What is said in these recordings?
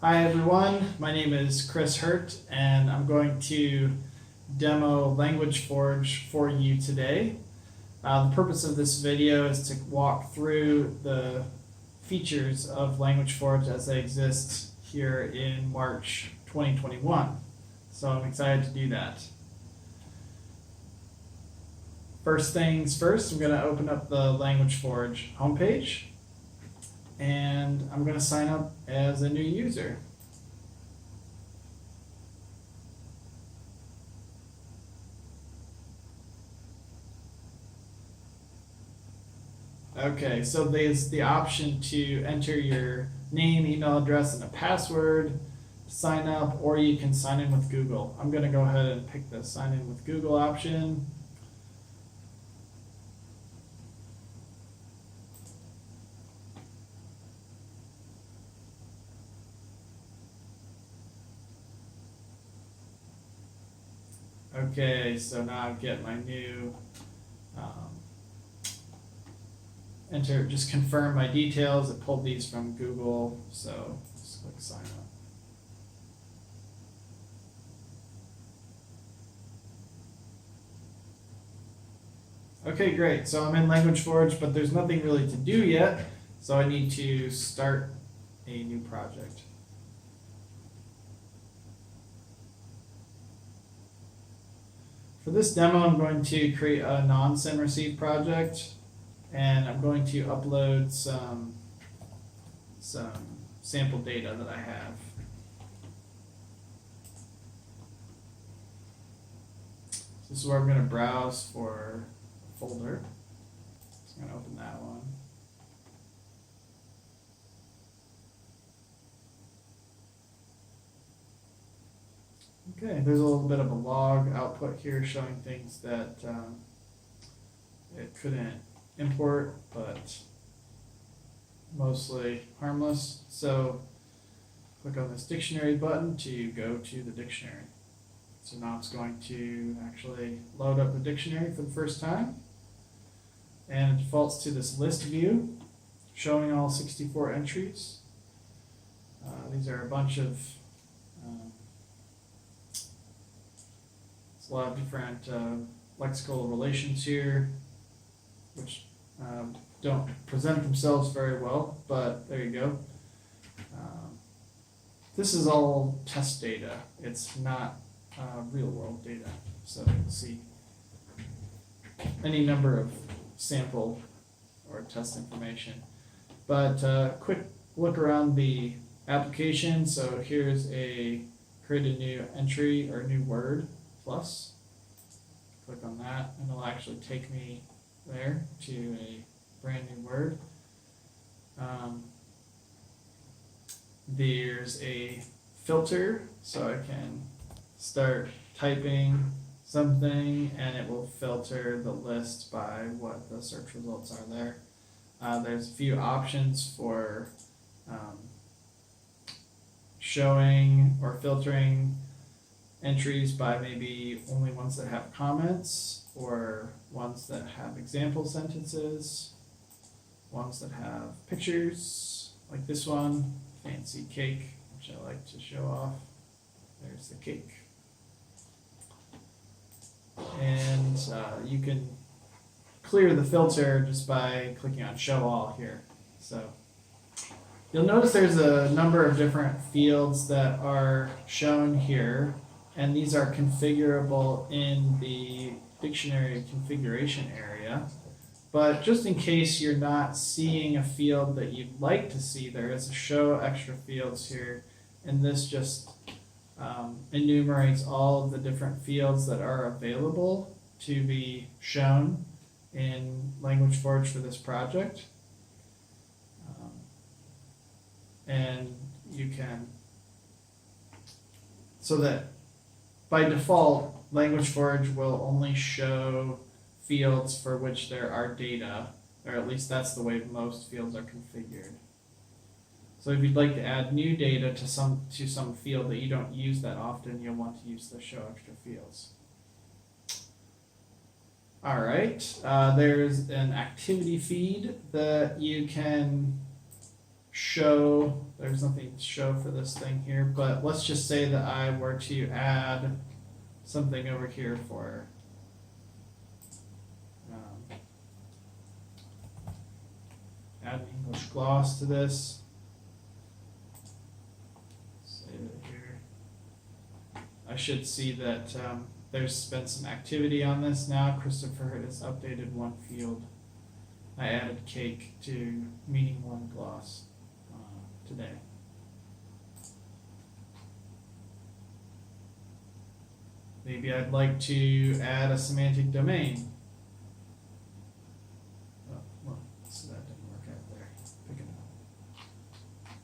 Hi everyone, my name is Chris Hurt and I'm going to demo Language Forge for you today. The purpose of this video is to walk through the features of Language Forge as they exist here in March 2021. So I'm excited to do that. First things first, I'm going to open up the Language Forge homepage. And I'm going to sign up as a new user. Okay, so there's the option to enter your name, email address, and a password to sign up, or you can sign in with Google. I'm going to go ahead and pick the sign in with Google option. Okay, so now I get my new, just confirm my details. It pulled these from Google, so just click sign up. Okay, great. So I'm in Language Forge, but there's nothing really to do yet, so I need to start a new project. For this demo, I'm going to create a non-send receive project, and I'm going to upload some sample data that I have. This is where I'm going to browse for a folder. So I'm going to open that one. Okay, there's a little bit of a log output here showing things that it couldn't import, but mostly harmless. So click on this dictionary button to go to the dictionary. So now it's going to actually load up the dictionary for the first time. And it defaults to this list view showing all 64 entries. These are a bunch of a lot of different lexical relations here, which don't present themselves very well, but there you go. This is all test data. It's not real world data. So you can see any number of sample or test information. But quick look around the application. So here's create a new entry or new word plus. Click on that and it'll actually take me there to a brand new word. There's a filter, so I can start typing something and it will filter the list by what the search results are there. There's a few options for showing or filtering entries by maybe only ones that have comments, or ones that have example sentences, ones that have pictures, like this one, fancy cake, which I like to show off. There's the cake. And you can clear the filter just by clicking on show all here. So you'll notice there's a number of different fields that are shown here, and these are configurable in the dictionary configuration area. But just in case you're not seeing a field that you'd like to see, there is a show extra fields here, and this just enumerates all of the different fields that are available to be shown in Language Forge for this project. And you can, so that by default, Language Forge will only show fields for which there are data, or at least that's the way most fields are configured. So if you'd like to add new data to some field that you don't use that often, you'll want to use the show extra fields. All right, there's an activity feed that you can show, there's nothing to show for this thing here, but let's just say that I were to add something over here for add English gloss to this. Save it here. I should see that there's been some activity on this now. Christopher has updated one field. I added cake to meaning one gloss today. Maybe I'd like to add a semantic domain. Oh, well, so that didn't work out there. Pick it up.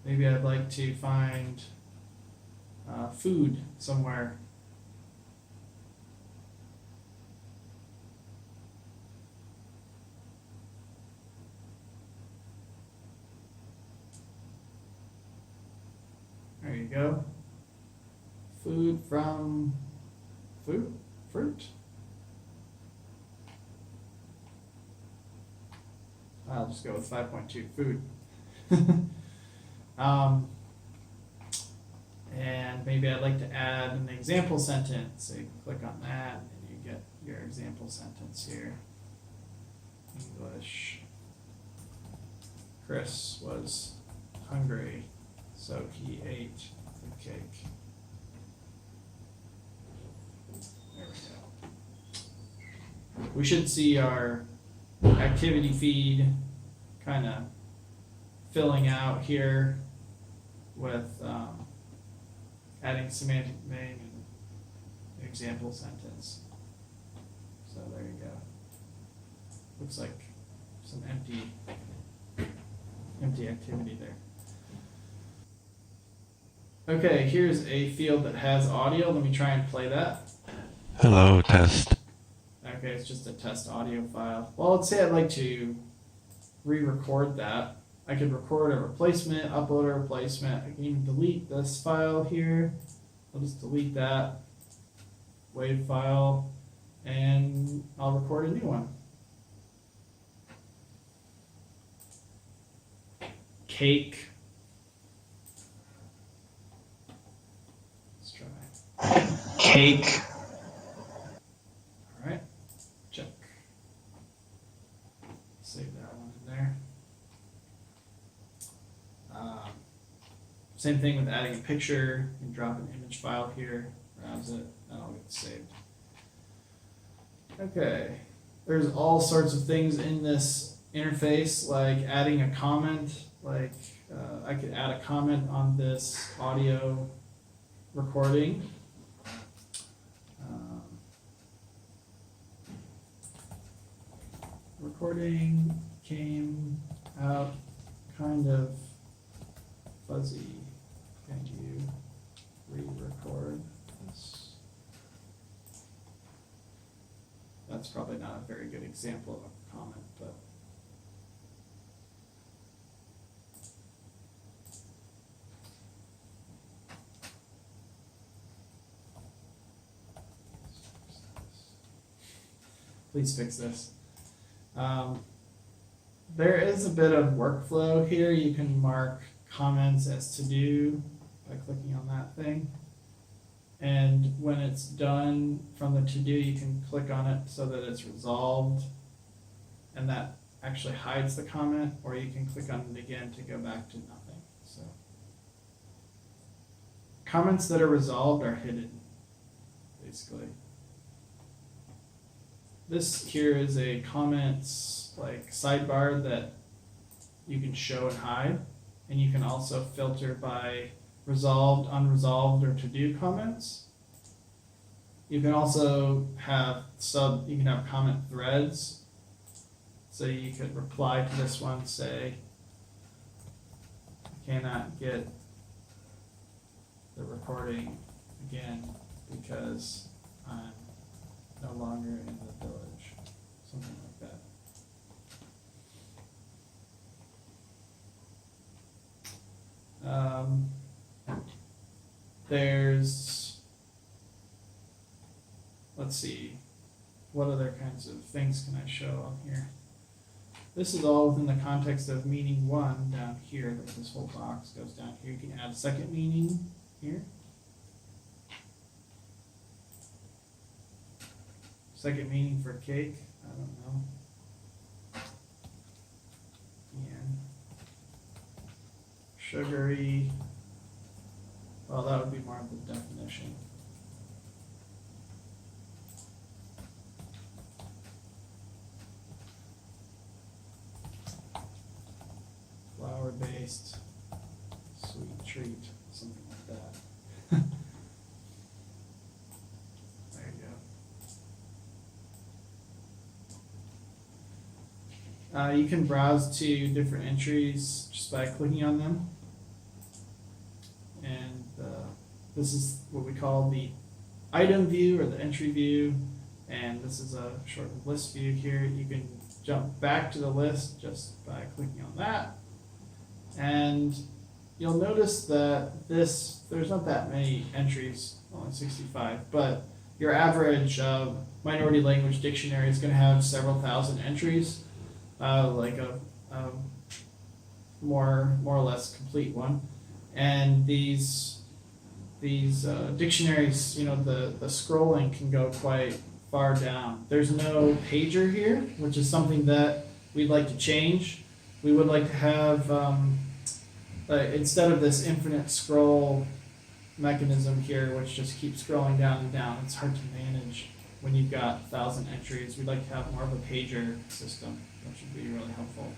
Maybe I'd like to find food somewhere. There you go. Food from fruit. I'll just go with 5.2 food. And maybe I'd like to add an example sentence. So you can click on that and you get your example sentence here. English. Chris was hungry, so he ate the cake. There we go. We should see our activity feed kind of filling out here with adding semantic domain and example sentence. So there you go. Looks like some empty activity there. Okay, here's a field that has audio. Let me try and play that. Hello, test. Okay, it's just a test audio file. Well, let's say I'd like to re-record that. I could record a replacement, upload a replacement. I can even delete this file here. I'll just delete that WAV file and I'll record a new one. Cake. Let's try. Cake. All right, check. Save that one in there. Same thing with adding a picture. You can drop an image file here, browse it, and I'll get saved. Okay, there's all sorts of things in this interface, like adding a comment. Like I could add a comment on this audio recording. Recording came out kind of fuzzy. Can you re-record this? That's probably not a very good example of a comment, but please fix this. There is a bit of workflow here. You can mark comments as to do by clicking on that thing. And when it's done from the to do, you can click on it so that it's resolved. And that actually hides the comment, or you can click on it again to go back to nothing. So comments that are resolved are hidden, basically. This here is a comments like sidebar that you can show and hide, and you can also filter by resolved, unresolved, or to-do comments. You can also have you can have comment threads. So you could reply to this one, say, I cannot get the recording again because I'm no longer in the village, something like that. There's, let's see, what other kinds of things can I show on here? this is all within the context of meaning 1 down here. Like this whole box goes down here. You can add a second meaning here. Second meaning for cake, I don't know. And sugary, well, that would be more of the definition. Flour-based sweet treat, something like that. There you go. You can browse to different entries just by clicking on them. And this is what we call the item view or the entry view. And this is a short list view here. You can jump back to the list just by clicking on that. And you'll notice that there's not that many entries, only 65, but your average minority language dictionary is going to have several thousand entries, like a more or less complete one. And these dictionaries, the scrolling can go quite far down. There's no pager here, which is something that we'd like to change. We would like to have, instead of this infinite scroll mechanism here, which just keeps scrolling down and down, it's hard to manage when you've got 1,000 entries. We'd like to have more of a pager system, which would be really helpful.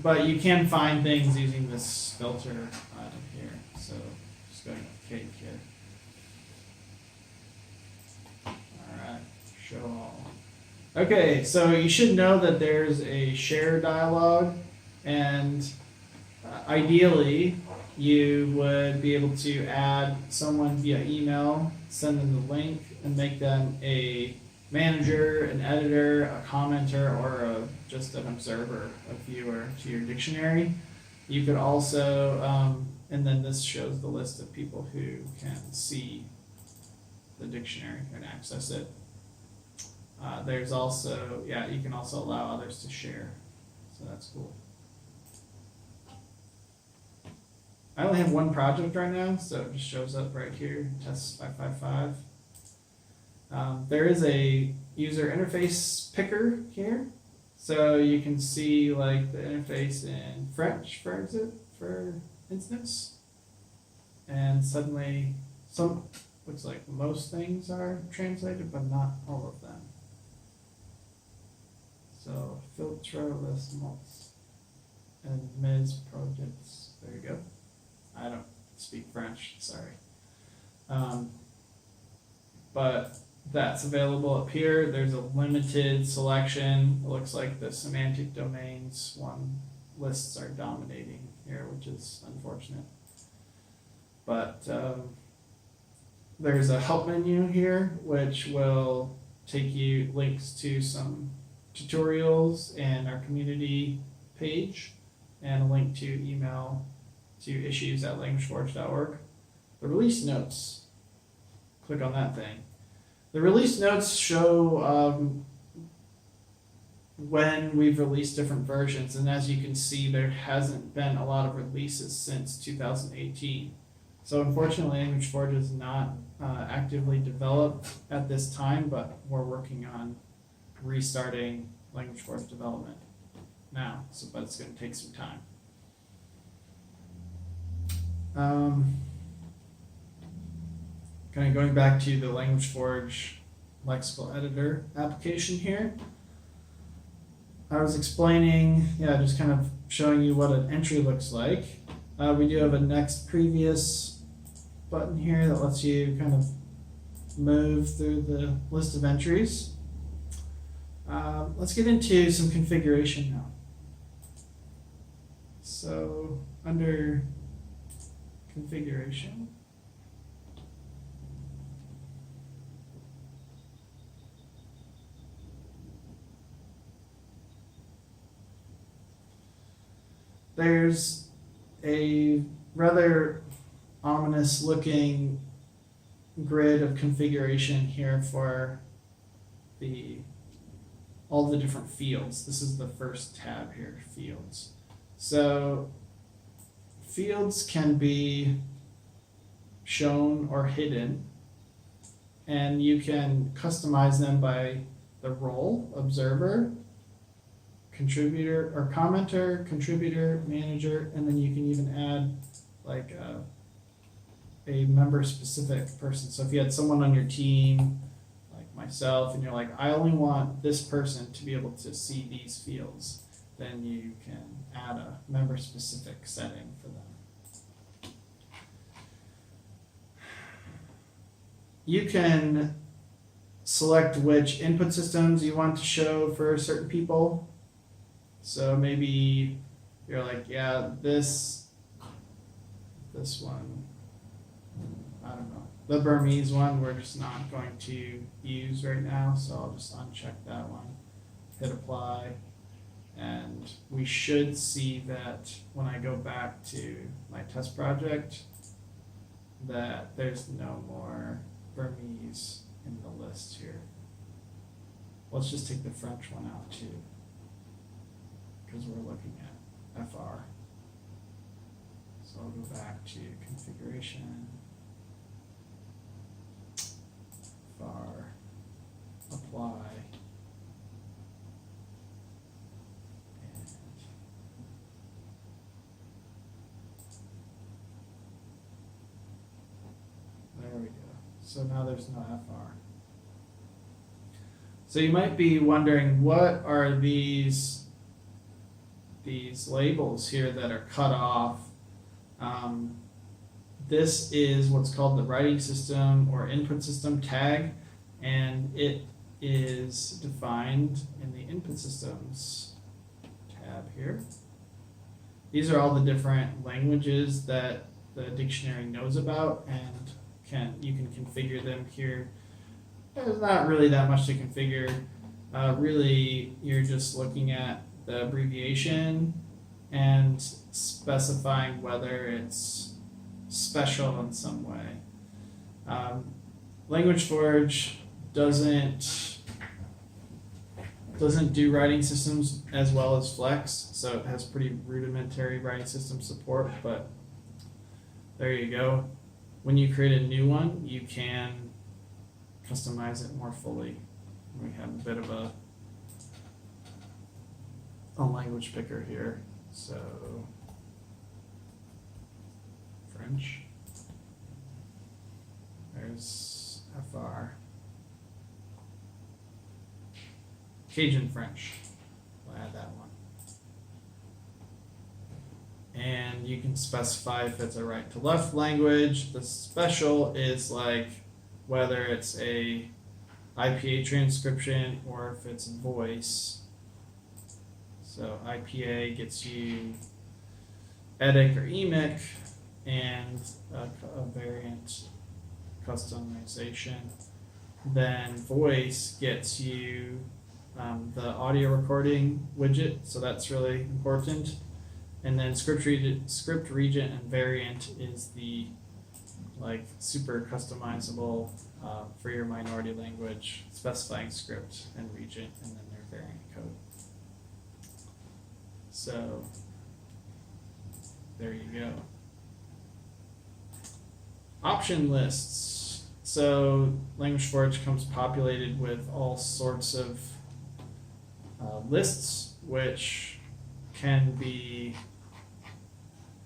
But you can find things using this filter here. So just going with cake here. Alright, show all. Okay, so you should know that there's a share dialog, and ideally you would be able to add someone via email, send them the link, and make them a manager, an editor, a commenter, or just an observer, a viewer to your dictionary. You could also, and then this shows the list of people who can see the dictionary and access it. There's also, you can also allow others to share, so that's cool. I only have one project right now, so it just shows up right here, test 555. There is a user interface picker here, so you can see like the interface in French, for instance, and suddenly looks like most things are translated, but not all of them. So filtre les mots and mes projects. There you go. I don't speak French, sorry. But that's available up here. There's a limited selection. It looks like the semantic domains lists are dominating here, which is unfortunate. But there's a help menu here, which will take you links to some tutorials and our community page, and a link to email to issues@languageforge.org. The release notes, click on that thing. The release notes show when we've released different versions, and as you can see, there hasn't been a lot of releases since 2018. So unfortunately, LanguageForge is not actively developed at this time, but we're working on restarting LanguageForge development now, but it's going to take some time. Kind of going back to the LanguageForge lexical editor application here. I was explaining, just kind of showing you what an entry looks like. We do have a next previous button here that lets you kind of move through the list of entries. Let's get into some configuration now. So under configuration, there's a rather ominous looking grid of configuration here for the all the different fields. This is the first tab here, fields. So fields can be shown or hidden, and you can customize them by the role, observer, contributor, or commenter, contributor, manager, and then you can even add like a member specific person. So if you had someone on your team, like myself, and you're like, I only want this person to be able to see these fields, then you can add a member specific setting for them. You can select which input systems you want to show for certain people. So maybe you're like, yeah, this one, I don't know. The Burmese one we're just not going to use right now, so I'll just uncheck that one, hit apply, and we should see that when I go back to my test project that there's no more Burmese in the list here. Let's just take the French one out too, because we're looking at FR. So I'll go back to configuration, FR, apply, and there we go. So now there's no FR. So you might be wondering, what are these labels here that are cut off? This is what's called the writing system or input system tag, and it is defined in the input systems tab here. These are all the different languages that the dictionary knows about, and you can configure them here. There's not really that much to configure. Really, you're just looking at the abbreviation and specifying whether it's special in some way. LanguageForge doesn't do writing systems as well as Flex, so it has pretty rudimentary writing system support, but there you go. When you create a new one, you can customize it more fully. We have a bit of a language picker here. So French, there's FR, Cajun French, we'll add that one. And you can specify if it's a right to left language. The special is like whether it's a IPA transcription or if it's voice. So IPA gets you EDIC or EMIC and a variant customization. Then voice gets you the audio recording widget, so that's really important. And then script region and variant is the like super customizable for your minority language, specifying script and region and then their variant code. So there you go. Option lists. So LanguageForge comes populated with all sorts of lists, which can be,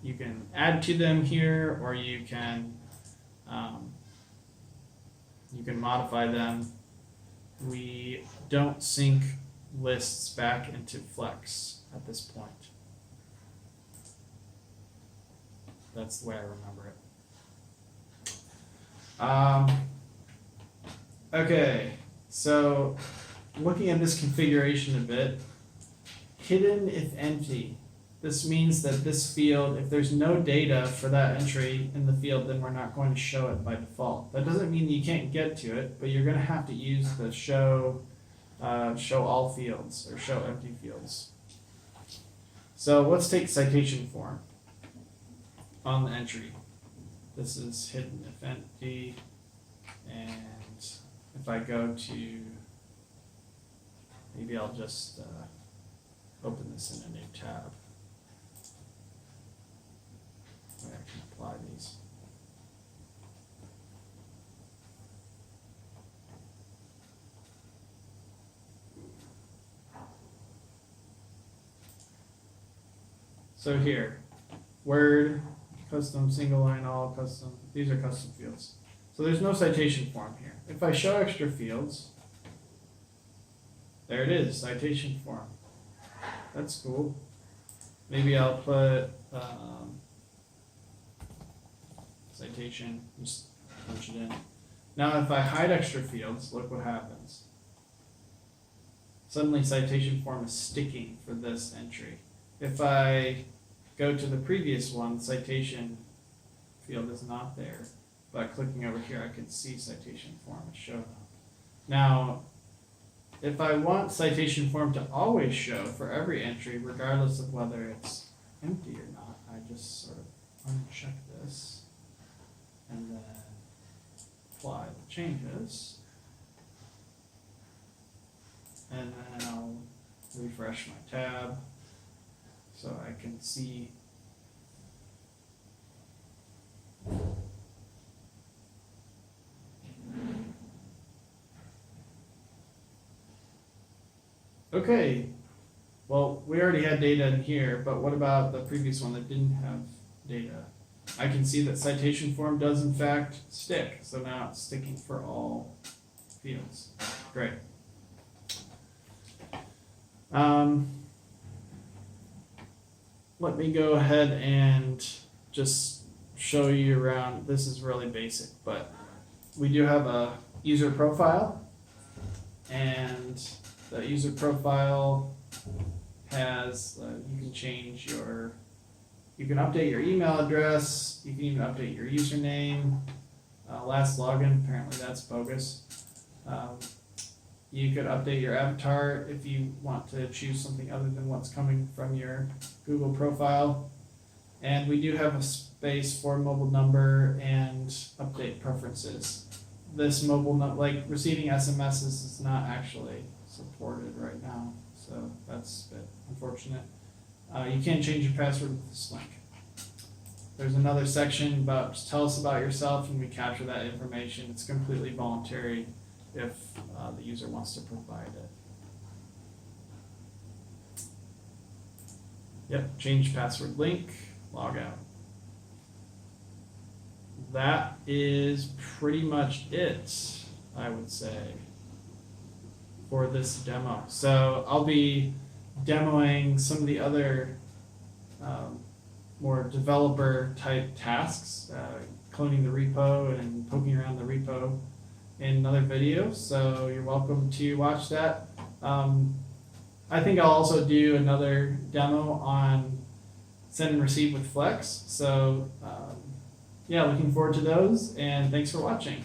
you can add to them here, or you can modify them. We don't sync lists back into Flex at this point. That's the way I remember it. Okay, so looking at this configuration a bit, hidden if empty. This means that this field, if there's no data for that entry in the field, then we're not going to show it by default. That doesn't mean you can't get to it, but you're going to have to use the show all fields or show empty fields. So let's take citation form on the entry. This is hidden if empty, and if I go to Maybe I'll just open this in a new tab. Where I can apply these. So here, Word, custom, single line, all custom. These are custom fields. So there's no citation form here. If I show extra fields, there it is, citation form. That's cool. Maybe I'll put citation, just punch it in. Now if I hide extra fields, look what happens. Suddenly citation form is sticking for this entry. If I go to the previous one, citation field is not there. By clicking over here, I can see citation form is showing up. Now, if I want citation form to always show for every entry, regardless of whether it's empty or not, I just sort of uncheck this and then apply the changes. And then I'll refresh my tab so I can see. Okay, well, we already had data in here, but what about the previous one that didn't have data? I can see that citation form does in fact stick, so now it's sticking for all fields. Great. Let me go ahead and just show you around. This is really basic, but we do have a user profile, and the user profile has, you can change you can update your email address, you can even update your username, last login, apparently that's bogus. You could update your avatar if you want to choose something other than what's coming from your Google profile. And we do have a space for mobile number and update preferences. This mobile like receiving SMSs is not actually supported right now, so that's a bit unfortunate. You can change your password with this link. There's another section about just tell us about yourself, and we capture that information. It's completely voluntary if the user wants to provide it. Yep, change password link, log out. That is pretty much it, I would say, for this demo. So I'll be demoing some of the other more developer type tasks, cloning the repo and poking around the repo in another video. So you're welcome to watch that. I think I'll also do another demo on send and receive with Flex. So yeah, looking forward to those, and thanks for watching.